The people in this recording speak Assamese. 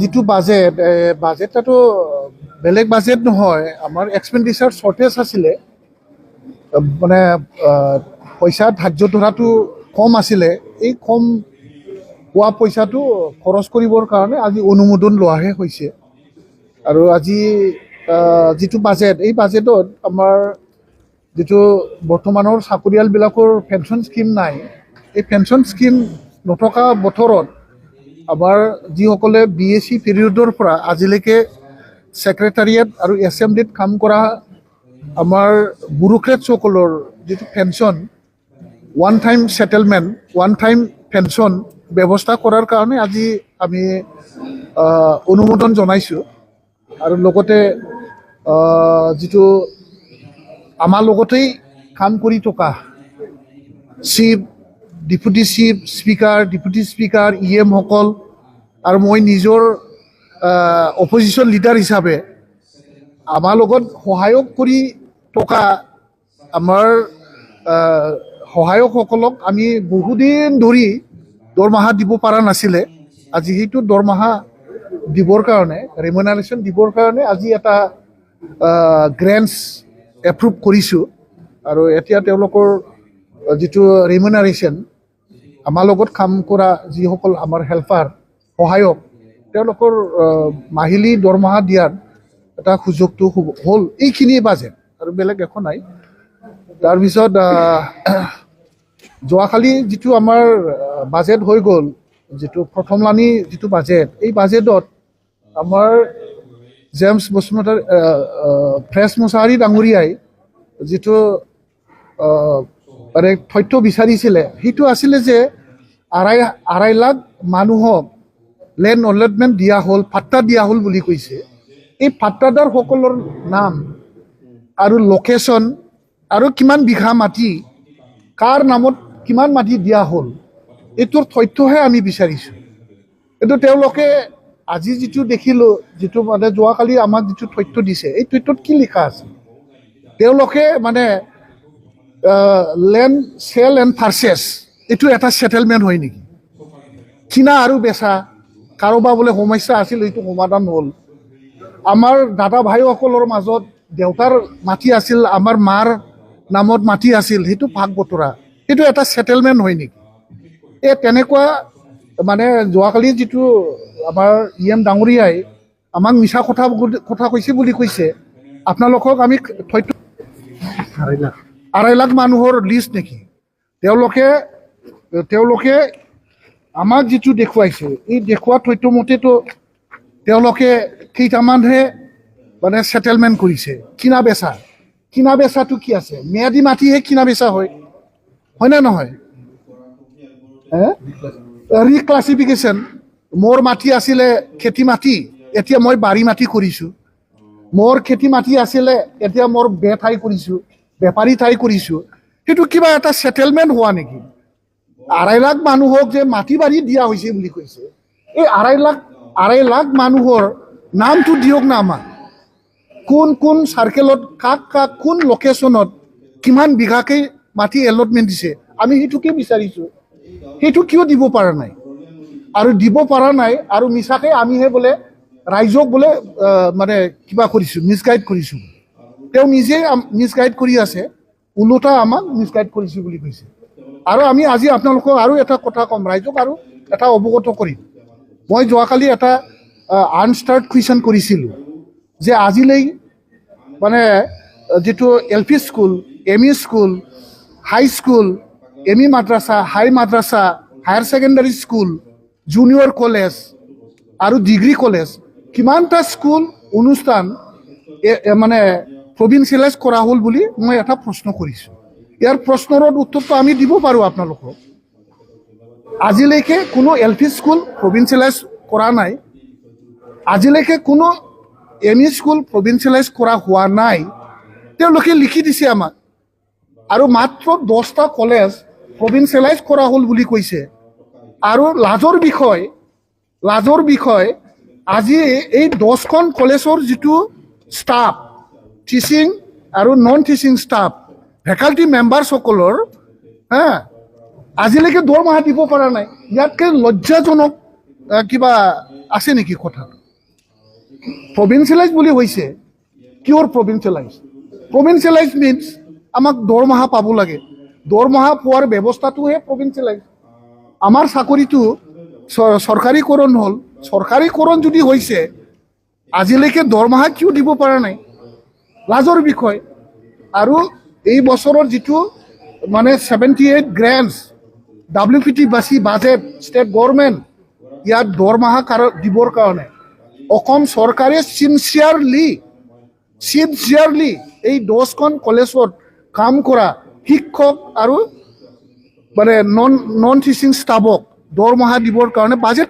যিটো বাজেটটো বেলেগ বাজেট নহয়, আমাৰ এক্সপেণ্ডিচাৰ শ্বৰ্টেজ আছিলে, মানে পইচা ধাৰ্য ধৰাটো কম আছিলে। এই কম হোৱা পইচাটো খৰচ কৰিবৰ কাৰণে আজি অনুমোদন লোৱাহে হৈছে। আৰু আজি যিটো বাজেট, এই বাজেটত আমাৰ যিটো বৰ্তমানৰ চাকৰিয়ালবিলাকৰ পেঞ্চন স্কিম নাই, এই পেঞ্চন স্কিম নথকা বতৰত আমাৰ যিসকলে BSc পিৰিয়ডৰ পৰা আজিলৈকে ছেক্ৰেটাৰিয়েট আৰু এছেম্বলিত কাম কৰা আমাৰ ব্যুৰ'ক্ৰেটসকলৰ যিটো pension, one time settlement, one time pension ব্যৱস্থা কৰাৰ কাৰণে আজি আমি অনুমোদন জনাইছোঁ। আৰু লগতে যিটো আমাৰ লগতেই কাম কৰি থকা chief, deputy chief, speaker, deputy speaker, EM সকল আৰু মই নিজৰ অপজিশ্যন লিডাৰ হিচাপে আমাৰ লগত সহায়ক কৰি থকা আমাৰ সহায়কসকলক আমি বহুদিন ধৰি দৰমহা দিব পৰা নাছিলে। আজি সেইটো দৰমহা দিবৰ কাৰণে, ৰেমুনাৰেশ্যন দিবৰ কাৰণে আজি এটা গ্ৰেণ্টছ এপ্ৰুভ কৰিছোঁ। আৰু এতিয়া তেওঁলোকৰ যিটো ৰেমুনাৰেশ্যন, আমাৰ লগত কাম কৰা যিসকল আমাৰ হেল্পাৰ, সহায়ক, তেওঁলোকৰ মাহিলী দৰমহা দিয়াৰ এটা সুযোগটো হ'ল। এইখিনিয়ে বাজেট আৰু বেলেগ একো নাই। তাৰপিছত যোৱাকালি যিটো আমাৰ বাজেট হৈ গ'ল, যিটো প্ৰথমলানি যিটো বাজেট, এই বাজেটত আমাৰ জেমছ বসুমতাৰী, ফ্ৰেছ মুছাহাৰী ডাঙৰীয়াই যিটো মানে তথ্য বিচাৰিছিলে, সেইটো আছিলে যে আঢ়াই লাখ মানুহক লেণ্ড অলটমেণ্ট দিয়া হ'ল, পাট্টা দিয়া হ'ল বুলি কৈছে। এই পাট্টাদাৰসকলৰ নাম আৰু লোকেশ্যন আৰু কিমান বিঘা মাটি, কাৰ নামত কিমান মাটি দিয়া হ'ল, এইটোৰ তথ্যহে আমি বিচাৰিছোঁ। কিন্তু তেওঁলোকে আজি যিটো দেখিলোঁ, যিটো মানে যোৱাকালি আমাক যিটো তথ্য দিছে, এই তথ্যত কি লিখা আছে? তেওঁলোকে মানে লেণ্ড চেল এণ্ড পাৰ্চেছ, এইটো এটা ছেটেলমেণ্ট হয় নেকি? কিনা আৰু বেচা, কাৰোবাৰ বোলে সমস্যা আছিল, এইটো সমাধান হ'ল। আমাৰ দাদা ভাইসকলৰ মাজত দেউতাৰ মাটি আছিল, আমাৰ মাৰ নামত মাটি আছিল, সেইটো ভাগ বতৰা, সেইটো এটা ছেটেলমেণ্ট হয় নেকি? তেনেকুৱা মানে যোৱাকালি যিটো আমাৰ EM ডাঙৰীয়াই আমাক মিছা কথা কৈছে বুলি কৈছে। আপোনালোকক আমি তথ্য, আঢ়াই লাখ মানুহৰ লিষ্ট নেকি? তেওঁলোকে আমাক যিটো দেখুৱাইছে, এই দেখুওৱা তথ্য মতেতো তেওঁলোকে কেইটামানহে মানে ছেটেলমেণ্ট কৰিছে। কিনা বেচাটো কি আছে? ম্যাদী মাটিহে কিনা বেচা হয়নে নহয়? ৰিক্লাছিফিকেশ্যন, মোৰ মাটি আছিলে খেতি মাটি, এতিয়া মই বাৰী মাটি কৰিছোঁ। মোৰ খেতি মাটি আছিলে, এতিয়া মোৰ ঠাই কৰিছোঁ, বেপাৰী ঠাই কৰিছোঁ। সেইটো কিবা এটা ছেটেলমেণ্ট হোৱা নেকি? আঢ়াই লাখ মানুহক যে মাটি বাৰী দিয়া হৈছে বুলি কৈছে, এই আঢ়াই লাখ মানুহৰ নামটো দিয়ক না আমাক। কোন কোন চাৰ্কেলত কাক কোন লোকেশ্যনত কিমান বিঘাকৈ মাটি এলটমেণ্ট দিছে, আমি সেইটোকে বিচাৰিছোঁ। সেইটো কিয় দিব পৰা নাই? আৰু দিব পৰা নাই আৰু মিছাকৈ আমিহে বোলে ৰাইজক বোলে মানে কিবা কৰিছোঁ, মিছগাইড কৰিছোঁ। তেওঁ নিজে মিছগাইড কৰি আছে, ওলোটা আমাক মিছগাইড কৰিছোঁ বুলি কৈছে। আৰু আমি আজি আপোনালোকক আৰু এটা কথা ক'ম, ৰাইজক আৰু এটা অৱগত কৰিম। মই যোৱাকালি এটা আনষ্টাৰ্ট কুৱেশ্যন কৰিছিলোঁ যে আজিলৈ মানে যিটো LP school, ME school, high school, ME মাদ্ৰাছা, হাই মাদ্ৰাছা, higher secondary school, junior college আৰু ডিগ্ৰী কলেজ, কিমানটা স্কুল অনুষ্ঠান মানে প্ৰভিন্সিয়েলাইজ কৰা হ'ল বুলি মই এটা প্ৰশ্ন কৰিছোঁ। ইয়াৰ প্ৰশ্নৰ উত্তৰটো আমি দিব পাৰোঁ আপোনালোকক। আজিলৈকে কোনো LP স্কুল প্ৰভিন্সিয়েলাইজ কৰা নাই, আজিলৈকে কোনো ME স্কুল প্ৰভিন্সিয়েলাইজ কৰা হোৱা নাই, তেওঁলোকে লিখি দিছে আমাক। আৰু মাত্ৰ 10টা কলেজ প্ৰভিন্সিয়েলাইজ কৰা হ'ল বুলি কৈছে। আৰু লাজৰ বিষয় আজি এই 10খন কলেজৰ যিটো ষ্টাফ, টিচিং আৰু নন টিচিং ষ্টাফ, ফেকাল্টি মেম্বাৰসকলৰ আজিলৈকে দৰমহা দিব পৰা নাই ইয়াতকৈ লজ্জাজনক কিবা আছে নেকি কথাটো প্ৰভিন্সিয়েলাইজ বুলি হৈছে কিয়ৰ প্ৰভিন্সিয়েলাইজ মিনছ আমাক দৰমহা পাব লাগে দৰমহা পোৱাৰ ব্যৱস্থাটোহে প্ৰভিন্সিয়েলাইজ আমাৰ চাকৰিটো চৰকাৰীকৰণ হ'ল চৰকাৰীকৰণ যদি হৈছে আজিলৈকে দৰমহা কিয় দিব পৰা নাই লাজৰ বিষয় আৰু এই বছৰৰ যিটো মানে 78 গ্ৰেণ্টছ WPT বাজেট ষ্টেট গভৰ্ণমেণ্ট ইয়াত দৰমহা দিবৰ কাৰণে অসম চৰকাৰে চিনচিয়াৰলি এই 10খন কলেজত কাম কৰা শিক্ষক আৰু মানে নন টিচিং ষ্টাফক দৰমহা দিবৰ কাৰণে বাজেট